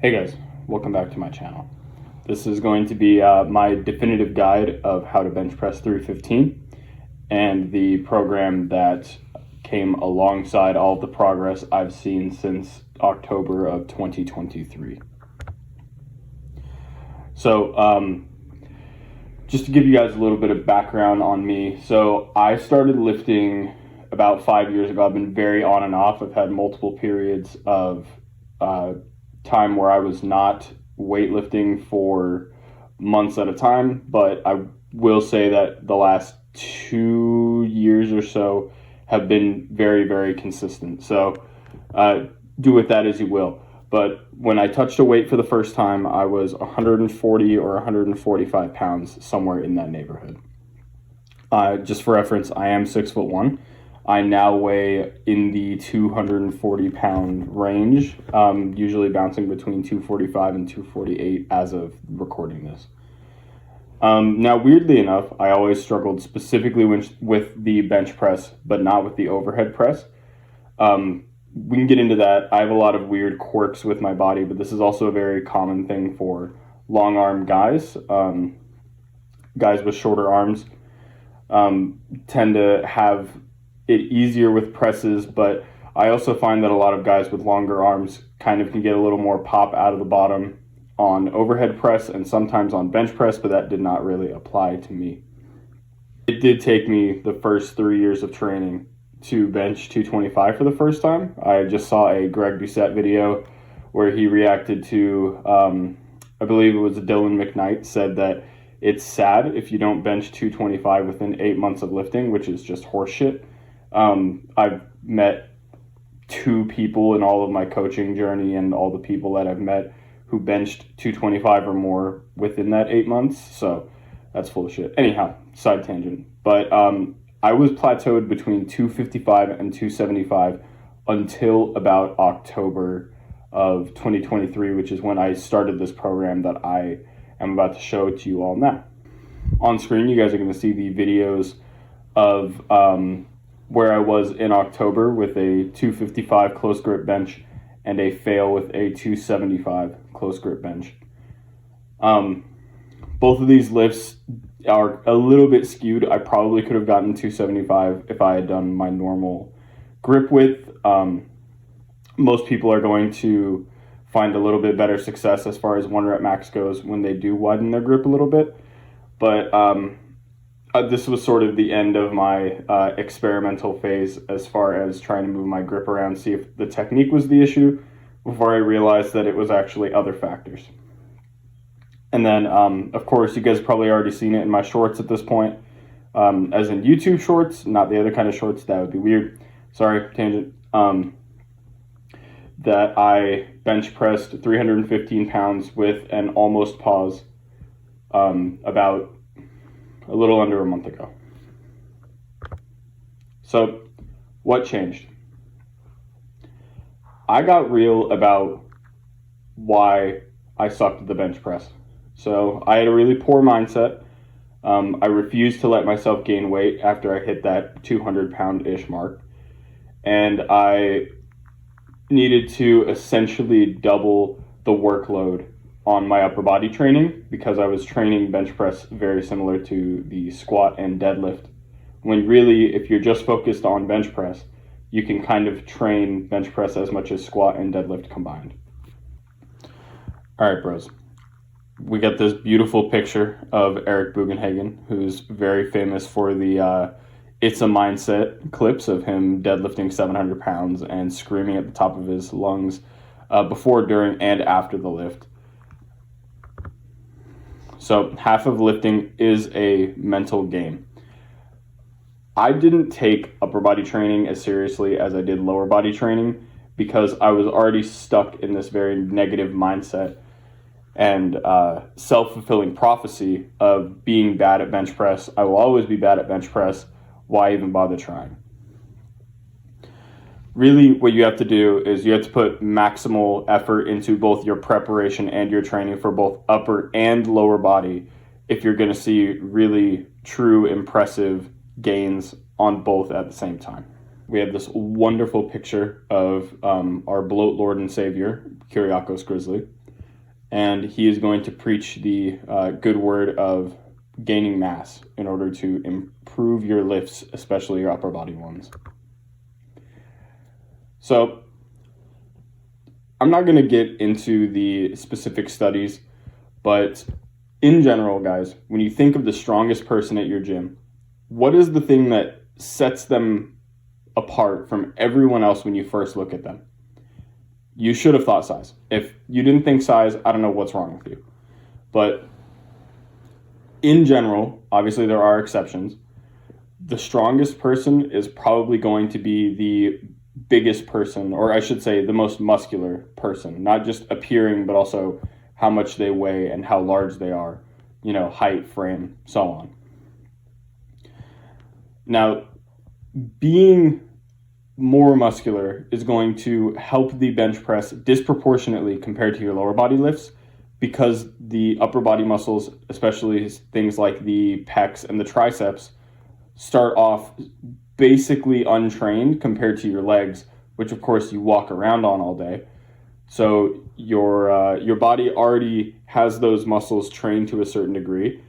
Hey guys, welcome back to my channel. This is going to be my definitive guide of how to bench press 315 and the program that came alongside all of the progress I've seen since October of 2023. So just to give you guys a little bit of background on me. So I started lifting about 5 years ago. I've been very on and off. I've had multiple periods of time where I was not weightlifting for months at a time, but I will say that the last 2 years or so have been very, very consistent. So do with that as you will. But when I touched a weight for the first time, I was 140 or 145 pounds, somewhere in that neighborhood. Just for reference, I am 6'1". I now weigh in the 240 pound range, usually bouncing between 245 and 248 as of recording this. Now, weirdly enough, I always struggled specifically with the bench press, but not with the overhead press. We can get into that. I have a lot of weird quirks with my body, but this is also a very common thing for long arm guys. Guys with shorter arms tend to have it easier with presses, but I also find that a lot of guys with longer arms kind of can get a little more pop out of the bottom on overhead press and sometimes on bench press, but that did not really apply to me. It did take me the first 3 years of training to bench 225 for the first time. I just saw a Greg Doucette video where he reacted to, I believe it was Dylan McKnight, said that it's sad if you don't bench 225 within 8 months of lifting, which is just horseshit. I've met 2 people in all of my coaching journey and all the people that I've met who benched 225 or more within that 8 months. So that's full of shit. Anyhow, side tangent. But I was plateaued between 255 and 275 until about October of 2023, which is when I started this program that I am about to show to you all now. On screen, you guys are going to see the videos of where I was in October with a 255 close grip bench and a fail with a 275 close grip bench. Both of these lifts are a little bit skewed. I probably could have gotten 275 if I had done my normal grip width. Most people are going to find a little bit better success as far as 1 rep max goes when they do widen their grip a little bit. But this was sort of the end of my experimental phase as far as trying to move my grip around, see if the technique was the issue, before I realized that it was actually other factors. And then, of course, you guys have probably already seen it in my shorts at this point, as in YouTube shorts, not the other kind of shorts. That would be weird. Sorry, tangent. That I bench pressed 315 pounds with an almost pause about a little under a month ago. So what changed? I got real about why I sucked at the bench press. So I had a really poor mindset. I refused to let myself gain weight after I hit that 200 pound-ish mark. And I needed to essentially double the workload on my upper body training because I was training bench press very similar to the squat and deadlift. When really, if you're just focused on bench press, you can kind of train bench press as much as squat and deadlift combined. All right, bros. We got this beautiful picture of Eric Bugenhagen, who's very famous for the It's a Mindset clips of him deadlifting 700 pounds and screaming at the top of his lungs before, during, and after the lift. So half of lifting is a mental game. I didn't take upper body training as seriously as I did lower body training because I was already stuck in this very negative mindset and self-fulfilling prophecy of being bad at bench press. I will always be bad at bench press. Why even bother trying? Really, what you have to do is you have to put maximal effort into both your preparation and your training for both upper and lower body if you're going to see really true impressive gains on both at the same time. We have this wonderful picture of our bloat lord and savior, Kyriakos Grizzly. and he is going to preach the good word of gaining mass in order to improve your lifts, especially your upper body ones. So I'm not going to get into the specific studies, but in general, guys, when you think of the strongest person at your gym, what is the thing that sets them apart from everyone else when you first look at them? You should have thought size. If you didn't think size, I don't know what's wrong with you. But in general, obviously there are exceptions. The strongest person is probably going to be the biggest person, or I should say the most muscular person, not just appearing, but also how much they weigh and how large they are, height, frame, so on. Now, being more muscular is going to help the bench press disproportionately compared to your lower body lifts, because the upper body muscles, especially things like the pecs and the triceps, start off basically untrained compared to your legs, which of course you walk around on all day. So your body already has those muscles trained to a certain degree,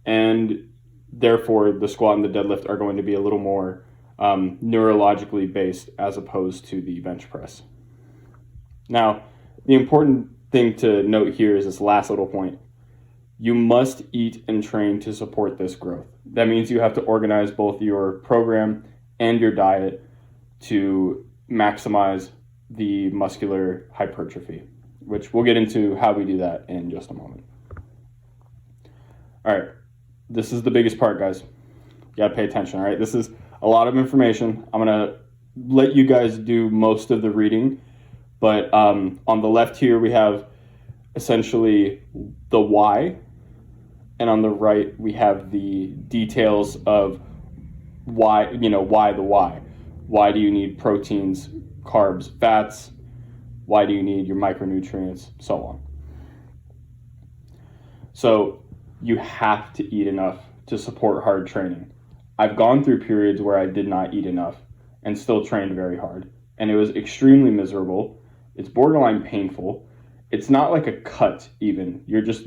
and therefore the squat and the deadlift are going to be a little more neurologically based as opposed to the bench press. Now, the important thing to note here is this last little point. You must eat and train to support this growth. That means you have to organize both your program and your diet to maximize the muscular hypertrophy, which we'll get into how we do that in just a moment. All right, this is the biggest part, guys. You gotta pay attention, all right? This is a lot of information. I'm gonna let you guys do most of the reading, but on the left here we have essentially the why, and on the right we have the details of why, why the why. Why do you need proteins, carbs, fats? Why do you need your micronutrients, so on. So you have to eat enough to support hard training. I've gone through periods where I did not eat enough and still trained very hard, and it was extremely miserable. It's borderline painful. It's not like a cut even. You're just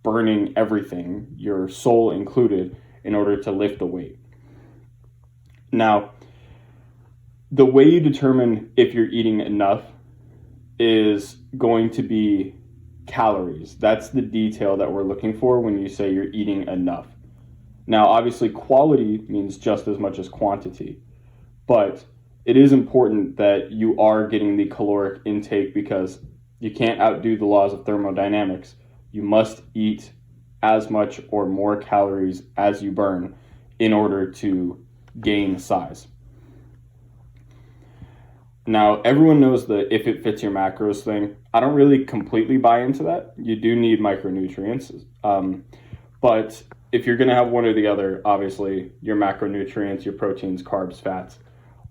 burning everything, your soul included, in order to lift a weight. Now, the way you determine if you're eating enough is going to be calories. That's the detail that we're looking for when you say you're eating enough. Now, obviously, quality means just as much as quantity, but it is important that you are getting the caloric intake, because you can't outdo the laws of thermodynamics. You must eat as much or more calories as you burn in order to gain size. Now, everyone knows the if it fits your macros thing. I don't really completely buy into that. You do need micronutrients. But if you're going to have one or the other, obviously your macronutrients, your proteins, carbs, fats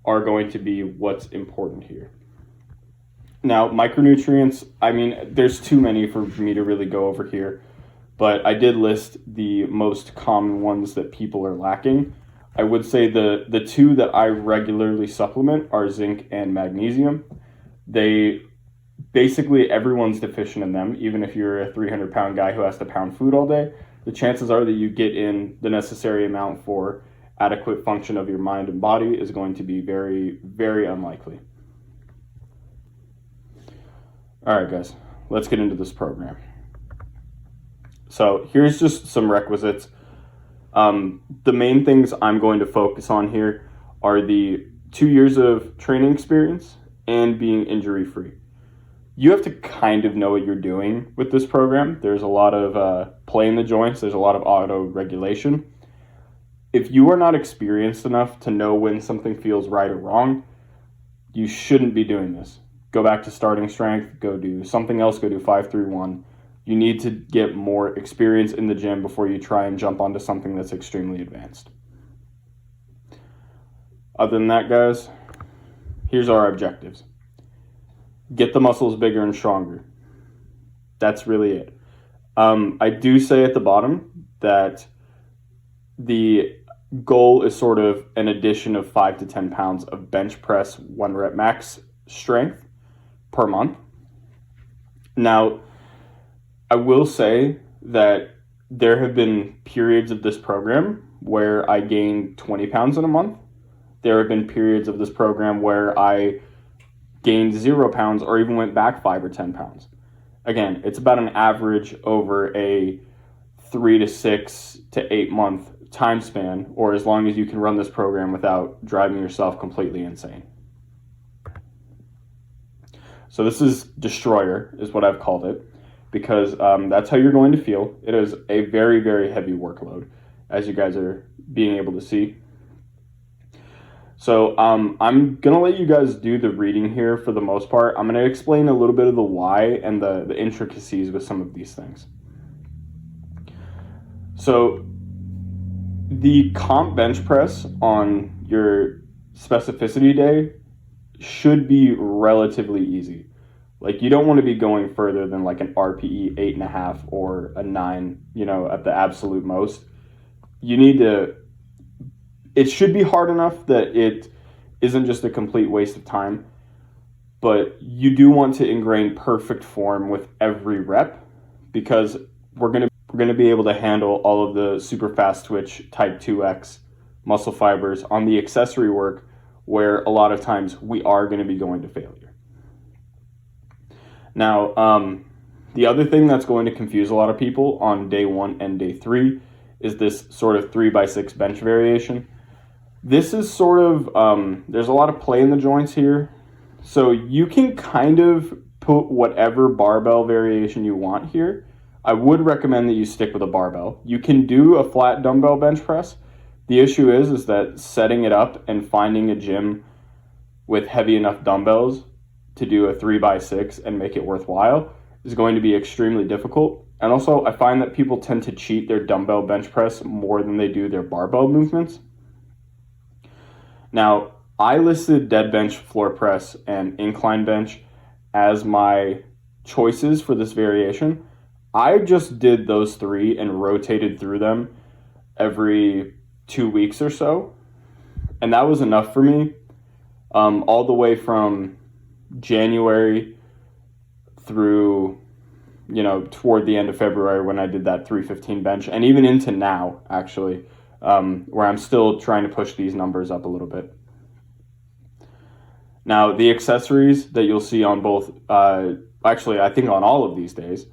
are going to be what's important here. Now, micronutrients, there's too many for me to really go over here, but I did list the most common ones that people are lacking. I would say the two that I regularly supplement are zinc and magnesium. Basically everyone's deficient in them. Even if you're a 300-pound guy who has to pound food all day, the chances are that you get in the necessary amount for adequate function of your mind and body is going to be very, very unlikely. All right, guys, let's get into this program. So here's just some requisites. The main things I'm going to focus on here are the 2 years of training experience and being injury-free. You have to kind of know what you're doing with this program. There's a lot of play in the joints. There's a lot of auto-regulation. If you are not experienced enough to know when something feels right or wrong, you shouldn't be doing this. Go back to starting strength, go do something else, go do 5-3-1. You need to get more experience in the gym before you try and jump onto something that's extremely advanced. Other than that, guys, here's our objectives. Get the muscles bigger and stronger. That's really it. I do say at the bottom that the goal is sort of an addition of 5 to 10 pounds of bench press 1 rep max strength per month. Now, I will say that there have been periods of this program where I gained 20 pounds in a month. There have been periods of this program where I gained 0 pounds or even went back 5 or 10 pounds. Again, it's about an average over a 3 to 6 to 8 month time span, or as long as you can run this program without driving yourself completely insane. So this is Destroyer, is what I've called it, because that's how you're going to feel. It is a very, very heavy workload, as you guys are being able to see. So I'm going to let you guys do the reading here for the most part. I'm going to explain a little bit of the why and the intricacies with some of these things. So the comp bench press on your specificity day should be relatively easy. Like, you don't want to be going further than like an RPE 8.5 or a 9, at the absolute most. It should be hard enough that it isn't just a complete waste of time, but you do want to ingrain perfect form with every rep, because we're going to be able to handle all of the super fast twitch type 2X muscle fibers on the accessory work, where a lot of times we are going to be going to failure. Now, the other thing that's going to confuse a lot of people on day 1 and day 3 is this sort of 3x6 bench variation. This is sort of, there's a lot of play in the joints here. So you can kind of put whatever barbell variation you want here. I would recommend that you stick with a barbell. You can do a flat dumbbell bench press. The issue is that setting it up and finding a gym with heavy enough dumbbells to do a 3x6 and make it worthwhile is going to be extremely difficult. And also, I find that people tend to cheat their dumbbell bench press more than they do their barbell movements. Now, I listed dead bench, floor press, and incline bench as my choices for this variation. I just did those 3 and rotated through them every 2 weeks or so. And that was enough for me, all the way from January through, toward the end of February when I did that 315 bench, and even into now, actually, where I'm still trying to push these numbers up a little bit. Now, the accessories that you'll see on both, actually, I think on all of these days,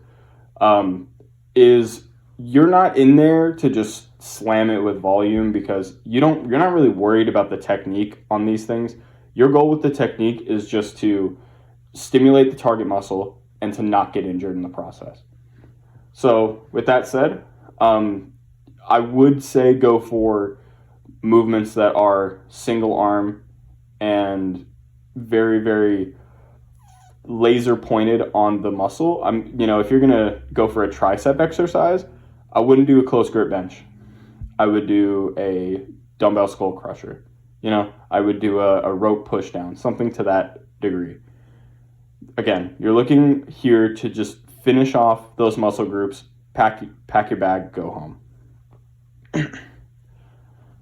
is you're not in there to just slam it with volume, because you're not really worried about the technique on these things. Your goal with the technique is just to stimulate the target muscle and to not get injured in the process. So with that said, I would say go for movements that are single arm and very, very laser pointed on the muscle. If you're gonna go for a tricep exercise, I wouldn't do a close grip bench. I would do a dumbbell skull crusher. I would do a rope push down, something to that degree. Again, you're looking here to just finish off those muscle groups, pack your bag, go home.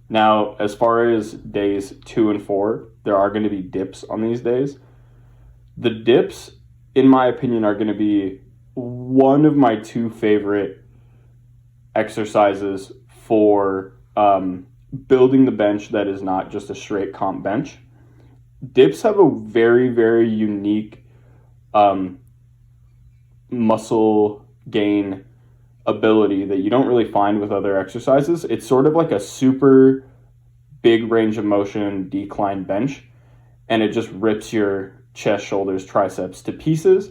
Now, as far as days 2 and 4, there are going to be dips on these days. The dips, in my opinion, are going to be one of my 2 favorite exercises for building the bench that is not just a straight comp bench. Dips have a very, very unique muscle gain ability that you don't really find with other exercises. It's sort of like a super big range of motion decline bench, and it just rips your chest, shoulders, triceps to pieces.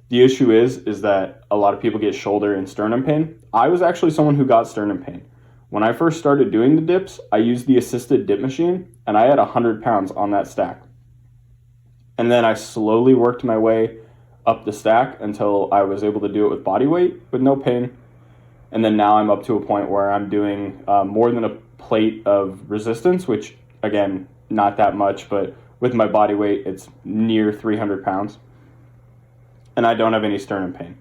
The issue is that a lot of people get shoulder and sternum pain. I was actually someone who got sternum pain. When I first started doing the dips, I used the assisted dip machine, and I had 100 pounds on that stack. And then I slowly worked my way up the stack until I was able to do it with body weight with no pain. And then now I'm up to a point where I'm doing more than a plate of resistance, which, again, not that much, but with my body weight, it's near 300 pounds. And I don't have any sternum pain.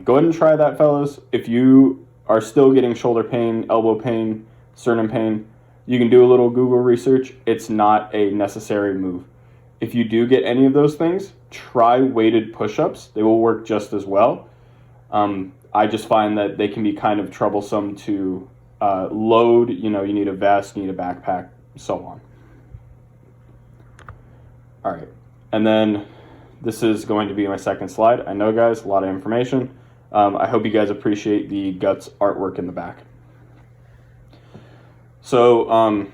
Go ahead and try that, fellas. If you are still getting shoulder pain, elbow pain, sternum pain, you can do a little Google research. It's not a necessary move. If you do get any of those things, try weighted push-ups. They will work just as well. I just find that they can be kind of troublesome to load. You need a vest, you need a backpack, so on. All right, and then this is going to be my second slide. I know, guys, a lot of information. I hope you guys appreciate the guts artwork in the back. So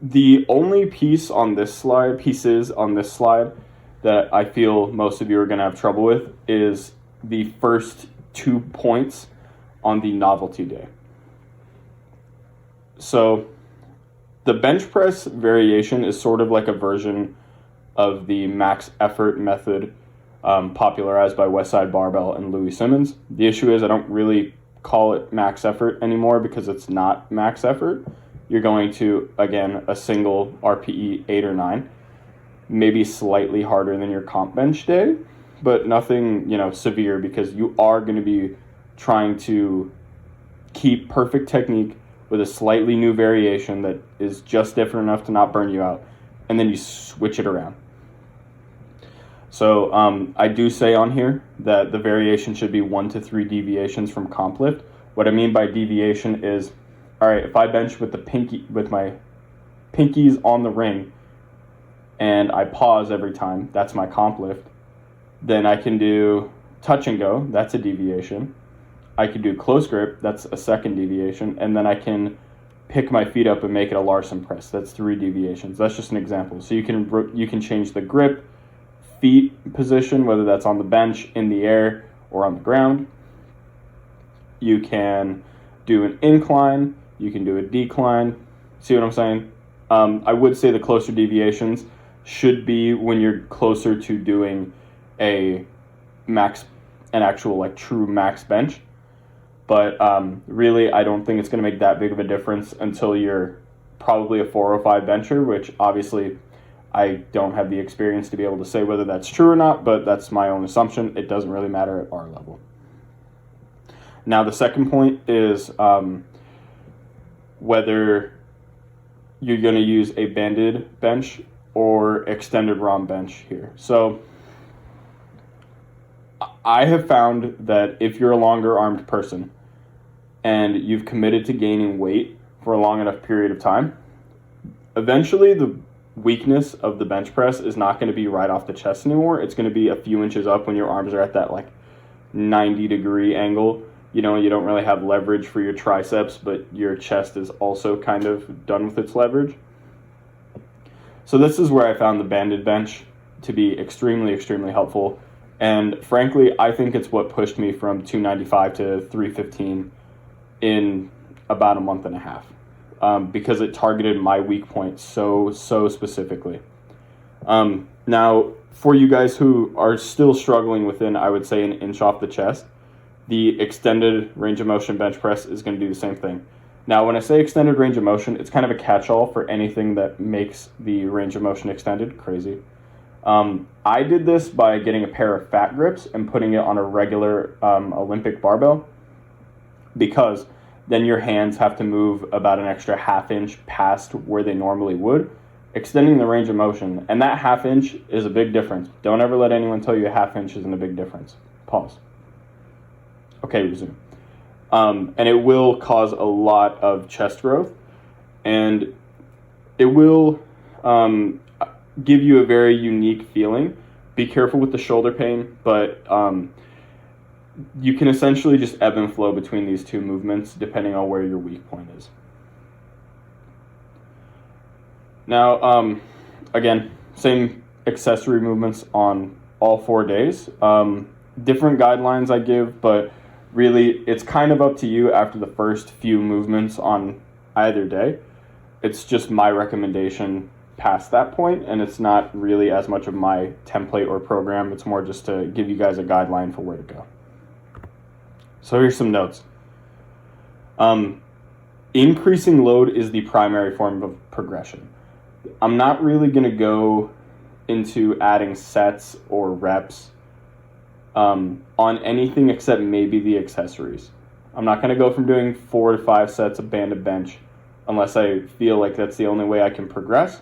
the only pieces on this slide that I feel most of you are going to have trouble with is the first 2 points on the novelty day. So the bench press variation is sort of like a version of the max effort method popularized by Westside Barbell and Louis Simmons. The issue is I don't really call it max effort anymore because it's not max effort. You're going to, again, a single RPE 8 or 9, maybe slightly harder than your comp bench day, but nothing, severe, because you are going to be trying to keep perfect technique with a slightly new variation that is just different enough to not burn you out, and then you switch it around. So I do say on here that the variation should be 1 to 3 deviations from comp lift. What I mean by deviation is, all right, if I bench with my pinkies on the ring and I pause every time, that's my comp lift. Then I can do touch and go, that's a deviation. I could do close grip, that's a second deviation. And then I can pick my feet up and make it a Larson press, that's 3 deviations. That's just an example. So you can change the grip, feet position, whether that's on the bench, in the air, or on the ground. You can do an incline, you can do a decline. See what I'm saying? I would say the closer deviations should be when you're closer to doing an actual true max bench. But really, I don't think it's going to make that big of a difference until you're probably a 405 bencher, which obviously I don't have the experience to be able to say whether that's true or not, but that's my own assumption. It doesn't really matter at our level. Now, the second point is whether you're going to use a banded bench or extended ROM bench here. So I have found that if you're a longer armed person and you've committed to gaining weight for a long enough period of time, eventually the weakness of the bench press is not going to be right off the chest anymore. It's going to be a few inches up when your arms are at that 90-degree angle. You don't really have leverage for your triceps, but your chest is also kind of done with its leverage. So this is where I found the banded bench to be extremely, extremely helpful. And frankly, I think it's what pushed me from 295 to 315 in about a month and a half, because it targeted my weak point so specifically. Now, for you guys who are still struggling within, I would say, an inch off the chest, the extended range of motion bench press is going to do the same thing. Now, when I say extended range of motion, it's kind of a catch-all for anything that makes the range of motion extended. Crazy. I did this by getting a pair of fat grips and putting it on a regular Olympic barbell, because then your hands have to move about an extra half inch past where they normally would, extending the range of motion. And that half inch is a big difference. Don't ever let anyone tell you a half inch isn't a big difference. Pause. Okay, resume. And it will cause a lot of chest growth, and it will give you a very unique feeling. Be careful with the shoulder pain, but you can essentially just ebb and flow between these two movements depending on where your weak point is. Now, again, same accessory movements on all 4 days. Different guidelines I give, but really it's kind of up to you after the first few movements on either day. It's just my recommendation past that point, and it's not really as much of my template or program. It's more just to give you guys a guideline for where to go. So here's some notes. Increasing load is the primary form of progression. I'm not really going to go into adding sets or reps on anything except maybe the accessories. I'm not going to go from doing 4 to 5 sets of banded bench unless I feel like that's the only way I can progress.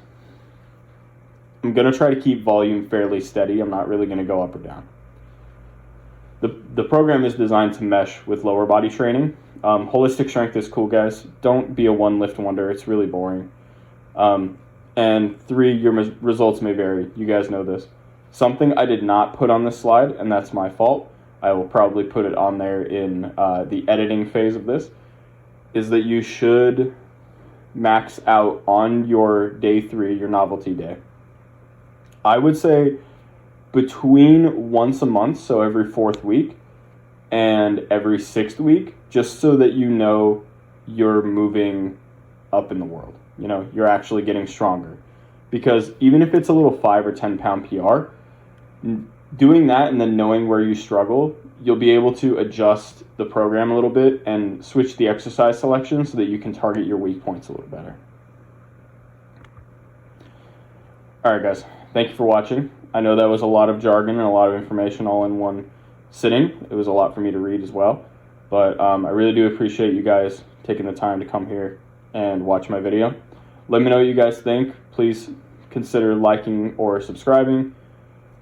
I'm going to try to keep volume fairly steady. I'm not really going to go up or down. The program is designed to mesh with lower body training. Holistic strength is cool, guys. Don't be a one lift wonder. It's really boring. And 3, your results may vary. You guys know this. Something I did not put on this slide, and that's my fault, I will probably put it on there in the editing phase of this, is that you should max out on your day 3, your novelty day. I would say between once a month, so every 4th week, and every 6th week, just so that you know you're moving up in the world. You know, you're actually getting stronger. Because even if it's a little 5 or 10 pound PR, doing that and then knowing where you struggle, you'll be able to adjust the program a little bit and switch the exercise selection so that you can target your weak points a little better. All right, guys, thank you for watching. I know that was a lot of jargon and a lot of information all in one sitting. It was a lot for me to read as well, but I really do appreciate you guys taking the time to come here and watch my video. Let me know what you guys think. Please consider liking or subscribing.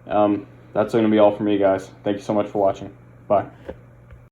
That's going to be all for me, guys. Thank you so much for watching. Bye.